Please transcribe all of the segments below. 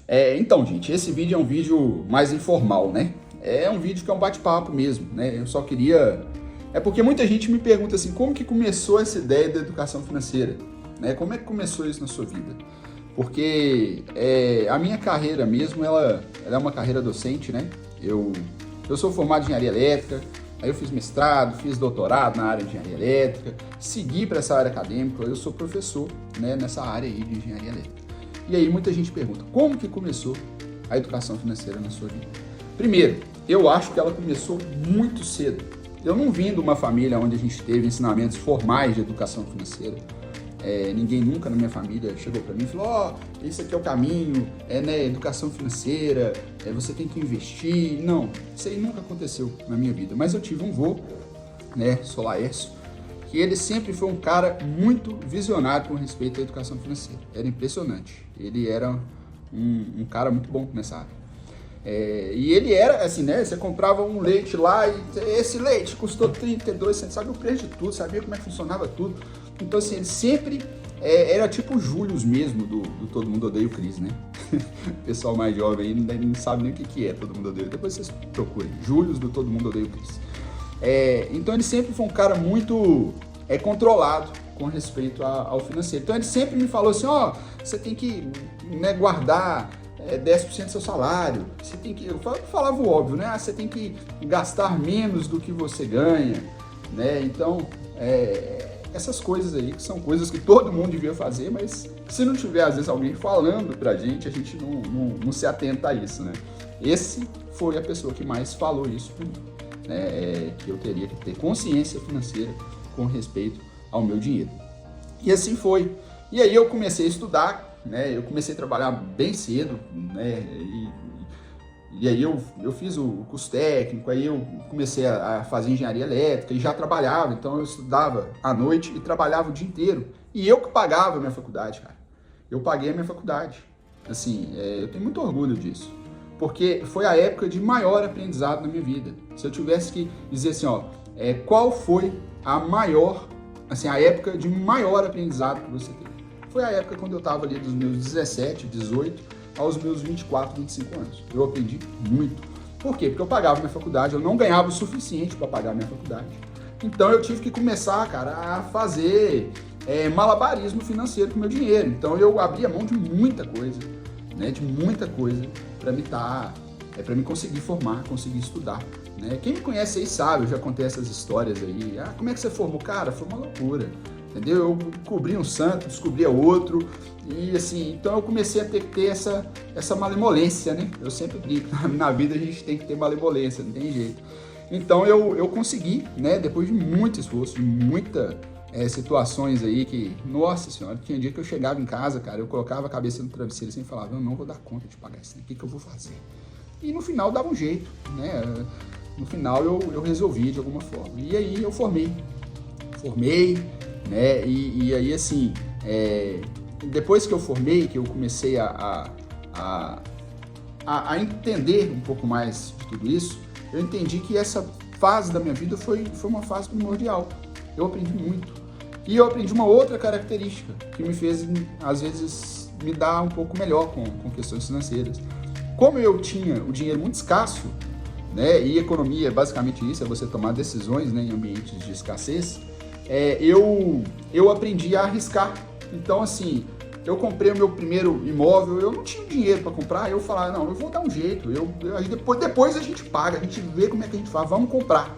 Então, gente, esse vídeo é um vídeo mais informal, né? É um vídeo que é um bate-papo mesmo, né? Eu só queria... É porque muita gente me pergunta assim, como que começou essa ideia da educação financeira? Né? Como é que começou isso na sua vida? Porque a minha carreira mesmo, ela é uma carreira docente, né? Eu sou formado em engenharia elétrica, aí eu fiz mestrado, fiz doutorado na área de engenharia elétrica, segui para essa área acadêmica, eu sou professor, né, nessa área aí de engenharia elétrica. E aí muita gente pergunta, como que começou a educação financeira na sua vida? Primeiro, eu acho que ela começou muito cedo. Eu não vim de uma família onde a gente teve ensinamentos formais de educação financeira. Ninguém nunca na minha família chegou para mim e falou, esse aqui é o caminho, né, educação financeira, você tem que investir. Não, isso aí nunca aconteceu na minha vida. Mas eu tive um vô, né, sou Laércio, que ele sempre foi um cara muito visionário com respeito à educação financeira. Era impressionante. Ele era um cara muito bom nessa área. E ele era assim, né? Você comprava um leite lá e esse leite custou 32 centavos, sabe o preço de tudo, sabia como é que funcionava tudo. Então, assim, ele sempre era tipo o Július mesmo do Todo Mundo Odeia o Chris, né? O pessoal mais jovem aí não sabe nem o que é Todo Mundo Odeia. Depois vocês procurem. Július do Todo Mundo Odeia o Chris. Então, ele sempre foi um cara muito controlado com respeito ao financeiro. Então, ele sempre me falou assim, você tem que, né, guardar 10% do seu salário, você tem que, eu falava o óbvio, né? Você tem que gastar menos do que você ganha, né? Então, essas coisas aí, que são coisas que todo mundo devia fazer, mas se não tiver, às vezes, alguém falando pra gente, a gente não se atenta a isso, né? Esse foi a pessoa que mais falou isso pra mim, né? Que eu teria que ter consciência financeira com respeito ao meu dinheiro. E assim foi. E aí eu comecei a estudar, né? Eu comecei a trabalhar bem cedo, né? E aí eu fiz o curso técnico, aí eu comecei a fazer engenharia elétrica e já trabalhava, então eu estudava à noite e trabalhava o dia inteiro. E eu que pagava a minha faculdade, cara. Eu paguei a minha faculdade. Assim, eu tenho muito orgulho disso, porque foi a época de maior aprendizado na minha vida. Se eu tivesse que dizer assim, qual foi a maior, assim, a época de maior aprendizado que você teve? Foi a época quando eu estava ali dos meus 17, 18 aos meus 24, 25 anos. Eu aprendi muito. Por quê? Porque eu pagava minha faculdade, eu não ganhava o suficiente para pagar minha faculdade. Então eu tive que começar, cara, a fazer malabarismo financeiro com o meu dinheiro. Então eu abria mão de muita coisa, né? De muita coisa para me conseguir formar, conseguir estudar. Né? Quem me conhece aí sabe, eu já contei essas histórias aí. Como é que você formou? Cara, foi uma loucura. Entendeu? Eu cobri um santo, descobria outro, e assim, então eu comecei a ter essa malemolência, né? Eu sempre digo, na vida a gente tem que ter malemolência, não tem jeito. Então eu consegui, né? Depois de muito esforço, de muitas situações aí que, nossa senhora, tinha dia que eu chegava em casa, cara, eu colocava a cabeça no travesseiro assim e falava, eu não vou dar conta de pagar isso, né? O que eu vou fazer? E no final dava um jeito, né? No final eu resolvi de alguma forma. E aí eu formei, né? E aí, assim, depois que eu formei, que eu comecei a entender um pouco mais de tudo isso, eu entendi que essa fase da minha vida foi uma fase primordial. Eu aprendi muito. E eu aprendi uma outra característica que me fez, às vezes, me dar um pouco melhor com questões financeiras. Como eu tinha o dinheiro muito escasso, né? E economia é basicamente isso, é você tomar decisões, né, em ambientes de escassez. Eu aprendi a arriscar. Então, assim, eu comprei o meu primeiro imóvel, eu não tinha dinheiro para comprar, eu falava, não, eu vou dar um jeito, depois a gente paga, a gente vê como é que a gente faz, vamos comprar,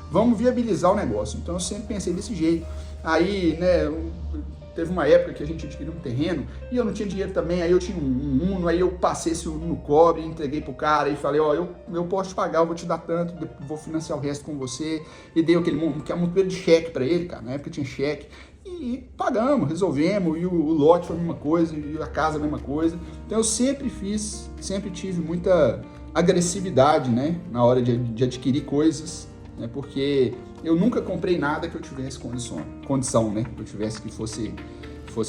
vamos viabilizar o negócio. Então, eu sempre pensei desse jeito. Aí, né, teve uma época que a gente adquiriu um terreno e eu não tinha dinheiro também, aí eu tinha um Uno, aí eu passei esse Uno no cobre, entreguei pro cara e falei, eu posso te pagar, eu vou te dar tanto, vou financiar o resto com você, e dei aquele monte de cheque para ele, cara, na época tinha cheque, e pagamos, resolvemos, e o lote foi a mesma coisa, e a casa a mesma coisa. Então eu sempre tive muita agressividade, né, na hora de adquirir coisas, né, porque eu nunca comprei nada que eu tivesse condição, né? Que eu tivesse que fosse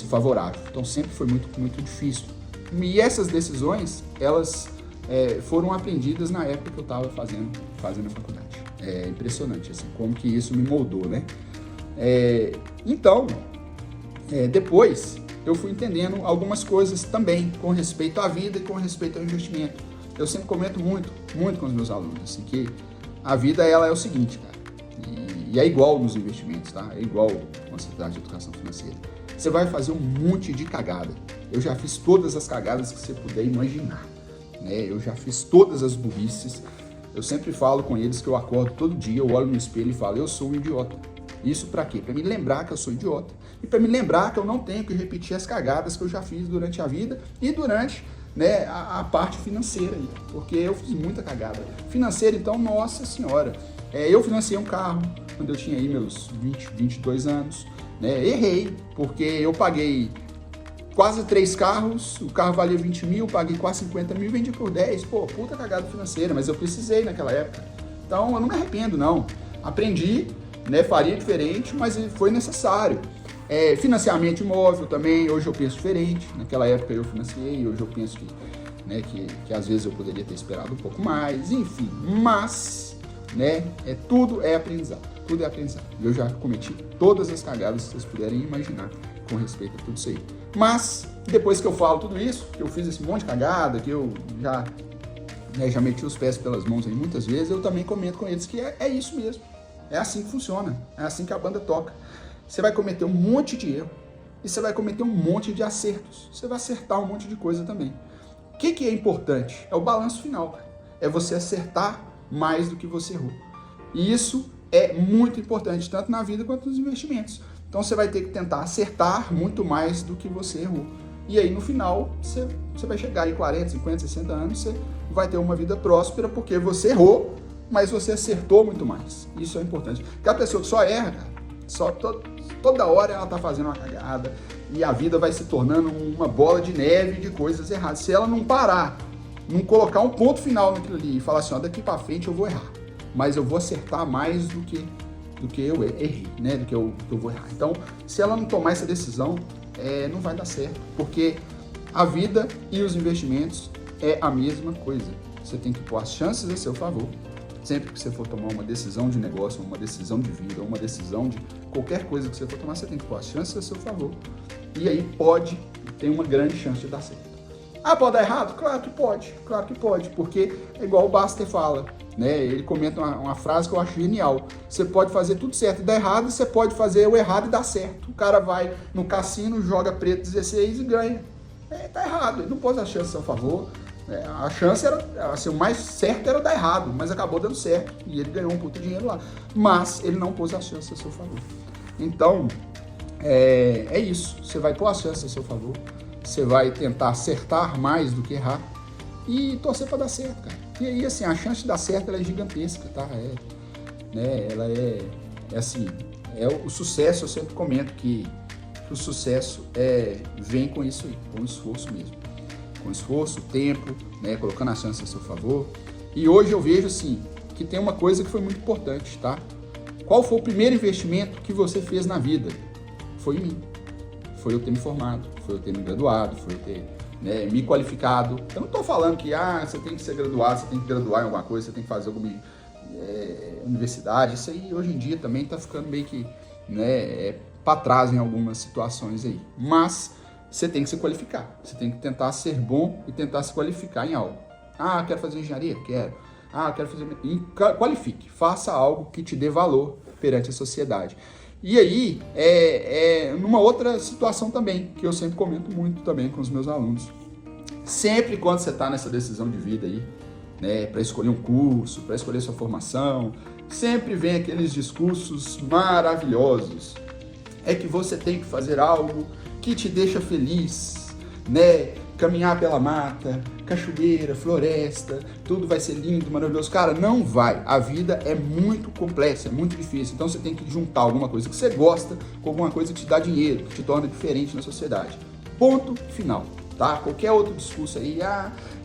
favorável. Então sempre foi muito, muito difícil. E essas decisões, elas foram aprendidas na época que eu estava fazendo a faculdade. É impressionante, assim, como que isso me moldou, né? Então, depois eu fui entendendo algumas coisas também com respeito à vida e com respeito ao investimento. Eu sempre comento muito com os meus alunos, assim, que a vida ela é o seguinte, cara, e é igual nos investimentos, tá? É igual com a sociedade de educação financeira. Você vai fazer um monte de cagada. Eu já fiz todas as cagadas que você puder imaginar, né? Eu já fiz todas as burrices. Eu sempre falo com eles que eu acordo todo dia, eu olho no espelho e falo, eu sou um idiota. Isso para quê? Para me lembrar que eu sou idiota. E para me lembrar que eu não tenho que repetir as cagadas que eu já fiz durante a vida e durante, né, a parte financeira aí. Porque eu fiz muita cagada. Financeira, então, nossa senhora. Eu financiei um carro quando eu tinha aí meus 22 anos. Né? Errei, porque eu paguei quase 3 carros, o carro valia 20 mil, paguei quase 50 mil e vendi por 10. Pô, puta cagada financeira, mas eu precisei naquela época. Então, eu não me arrependo, não. Aprendi, né, faria diferente, mas foi necessário. Financiamento imóvel também, hoje eu penso diferente. Naquela época eu financiei, hoje eu penso que, né, que às vezes eu poderia ter esperado um pouco mais, enfim. Mas, né, tudo é aprendizado, tudo é aprendizado. Eu já cometi todas as cagadas que vocês puderem imaginar com respeito a tudo isso aí. Mas, depois que eu falo tudo isso, que eu fiz esse monte de cagada, que eu já meti os pés pelas mãos aí muitas vezes, eu também comento com eles que é isso mesmo. É assim que funciona, é assim que a banda toca. Você vai cometer um monte de erro e você vai cometer um monte de acertos. Você vai acertar um monte de coisa também. O que é importante? É o balanço final, cara. É você acertar mais do que você errou. E isso é muito importante, tanto na vida quanto nos investimentos. Então você vai ter que tentar acertar muito mais do que você errou. E aí no final, você vai chegar em 40, 50, 60 anos, você vai ter uma vida próspera porque você errou, mas você acertou muito mais. Isso é importante. Porque a pessoa que só erra, cara, toda hora ela tá fazendo uma cagada e a vida vai se tornando uma bola de neve de coisas erradas. Se ela não parar, não colocar um ponto final naquilo ali e falar assim, ó, daqui para frente eu vou errar, mas eu vou acertar mais do que eu errei, né? Do que eu vou errar. Então, se ela não tomar essa decisão, não vai dar certo, porque a vida e os investimentos é a mesma coisa. Você tem que pôr as chances a seu favor. Sempre que você for tomar uma decisão de negócio, uma decisão de vida, uma decisão de qualquer coisa que você for tomar, você tem que pôr as chances a seu favor. E aí tem uma grande chance de dar certo. Ah, pode dar errado? Claro que pode, porque é igual o Baster fala, né? Ele comenta uma frase que eu acho genial. Você pode fazer tudo certo e dar errado, e você pode fazer o errado e dar certo. O cara vai no cassino, joga preto 16 e ganha. Tá errado, ele não pôs a chance a seu favor. A chance era, assim, o mais certo era dar errado, mas acabou dando certo e ele ganhou um puta dinheiro lá. Mas ele não pôs a chance a seu favor. Então, é isso. Você vai pôr a chance a seu favor, você vai tentar acertar mais do que errar e torcer para dar certo, cara. E aí, assim, a chance de dar certo ela é gigantesca, tá? Ela é assim, o sucesso, eu sempre comento que o sucesso vem com isso aí, com o esforço mesmo. Com esforço, tempo, né, colocando a chance a seu favor. E hoje eu vejo assim, que tem uma coisa que foi muito importante, tá? Qual foi o primeiro investimento que você fez na vida? Foi em mim. Foi eu ter me formado, foi eu ter me graduado, foi eu ter, né, me qualificado. Eu não estou falando que você tem que ser graduado, você tem que graduar em alguma coisa, você tem que fazer alguma universidade. Isso aí hoje em dia também está ficando meio que, né, para trás em algumas situações aí. Mas você tem que se qualificar, você tem que tentar ser bom e tentar se qualificar em algo. Ah, quero fazer engenharia? Quero. Ah, quero fazer... Qualifique, faça algo que te dê valor perante a sociedade. E aí, numa outra situação também, que eu sempre comento muito também com os meus alunos. Sempre quando você está nessa decisão de vida aí, né, para escolher um curso, para escolher sua formação, sempre vem aqueles discursos maravilhosos. É que você tem que fazer algo que te deixa feliz, né? Caminhar pela mata, cachoeira, floresta, tudo vai ser lindo, maravilhoso. Cara, não vai. A vida é muito complexa, é muito difícil. Então você tem que juntar alguma coisa que você gosta com alguma coisa que te dá dinheiro, que te torna diferente na sociedade. Ponto final, tá? Qualquer outro discurso aí,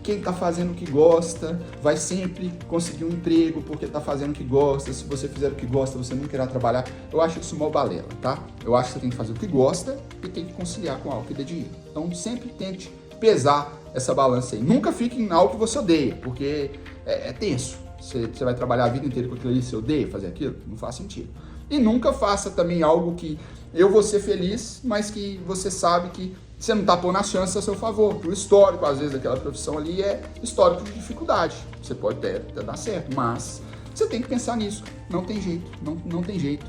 quem tá fazendo o que gosta vai sempre conseguir um emprego porque tá fazendo o que gosta. Se você fizer o que gosta, você não querá trabalhar. Eu acho isso uma balela, tá? Eu acho que você tem que fazer o que gosta e tem que conciliar com algo que dê dinheiro. Então sempre tente pesar essa balança aí. Nunca fique em algo que você odeia, porque é tenso. Você vai trabalhar a vida inteira com aquilo ali, você odeia fazer aquilo? Não faz sentido. E nunca faça também algo que eu vou ser feliz, mas que você sabe que você não está pondo as chances a seu favor. O histórico, às vezes, daquela profissão ali é histórico de dificuldade. Você pode até dar certo, mas você tem que pensar nisso. Não tem jeito, não tem jeito,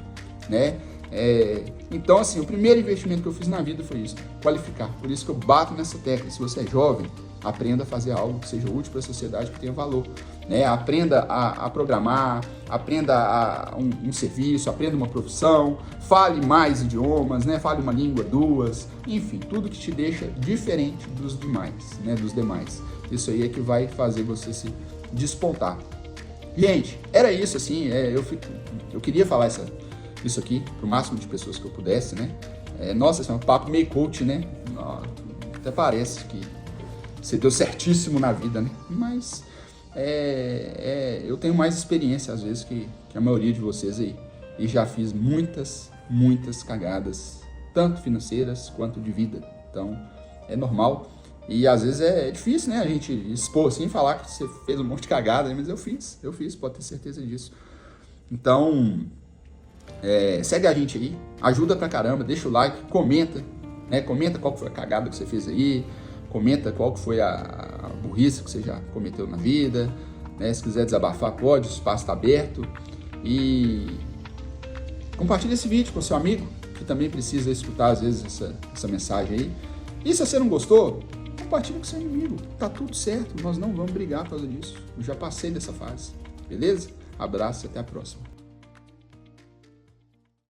né? Então, assim, o primeiro investimento que eu fiz na vida foi isso, qualificar. Por isso que eu bato nessa tecla. Se você é jovem, aprenda a fazer algo que seja útil para a sociedade, que tenha valor, né? Aprenda a programar, aprenda um serviço, aprenda uma profissão, fale mais idiomas, né? Fale uma língua, duas, enfim, tudo que te deixa diferente dos demais, né? Dos demais. Isso aí é que vai fazer você se despontar. Gente, era isso, assim, eu queria falar isso aqui para o máximo de pessoas que eu pudesse, né? Nossa, esse é um papo meio coach, né? Até parece que você deu certíssimo na vida, né? Mas eu tenho mais experiência, às vezes, que a maioria de vocês aí. E já fiz muitas cagadas, tanto financeiras quanto de vida. Então, é normal. E às vezes é difícil, né? A gente expor assim, falar que você fez um monte de cagada, mas eu fiz, pode ter certeza disso. Então, segue a gente aí, ajuda pra caramba, deixa o like, comenta, né? Comenta qual foi a cagada que você fez aí, comenta qual que foi a burrice que você já cometeu na vida, né? Se quiser desabafar, pode, o espaço está aberto. E compartilha esse vídeo com seu amigo, que também precisa escutar às vezes essa mensagem aí. E se você não gostou, compartilha com seu inimigo, tá tudo certo, nós não vamos brigar por causa disso. Eu já passei dessa fase, beleza? Abraço e até a próxima.